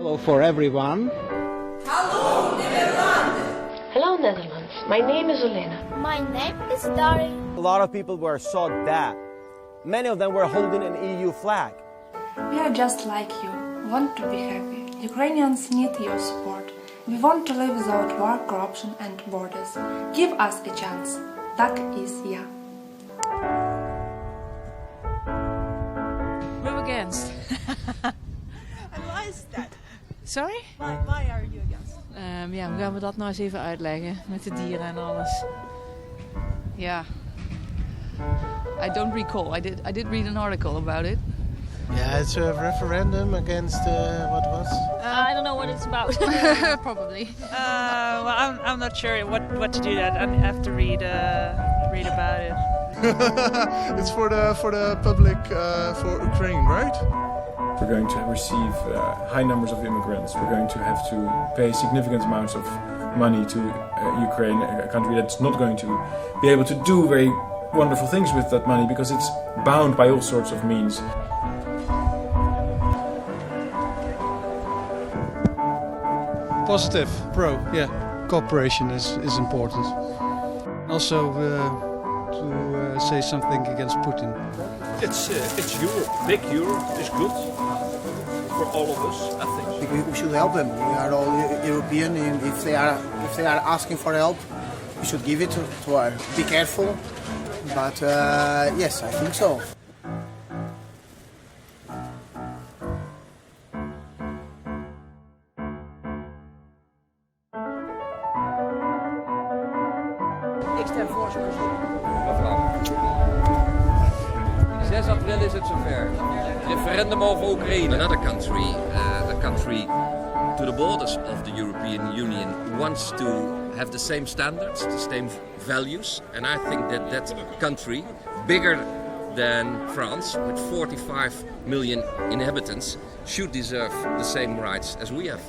Hello for everyone. Hallo Nederland. Hello Netherlands, my name is Olena. My name is Dari. A lot of people were so dead. Many of them were holding an EU flag. We are just like you, want to be happy. Ukrainians need your support. We want to live without war, corruption and borders. Give us a chance. Так is я. We're against. And why is that? Sorry? Why are you against? Ja, hoe gaan we dat nou eens even uitleggen met de dieren en alles? Ja. I don't recall. I did read an article about it. Yeah, it's a referendum against what was? I don't know what it's about. Probably. Well, I'm not sure what to do that. I have to read about it. It's for the public for Ukraine, right? We're going to receive high numbers of immigrants. We're going to have to pay significant amounts of money to Ukraine, a country that's not going to be able to do very wonderful things with that money because it's bound by all sorts of means. Positive, pro, yeah. Cooperation is important. Also to say something against Putin. It's Europe. Big Europe is good for all of us, I think. We should help them. We are all European. If they are asking for help, we should give it to her. Be careful, but yes, I think so. Ik stem voor zo'n verzoek. Mevrouw. 6 april is het zover. Referendum over Ukraine. Another country, a country to the borders of the European Union wants to have the same standards, the same values. And I think that country, bigger than France, with 45 million inhabitants, should deserve the same rights as we have.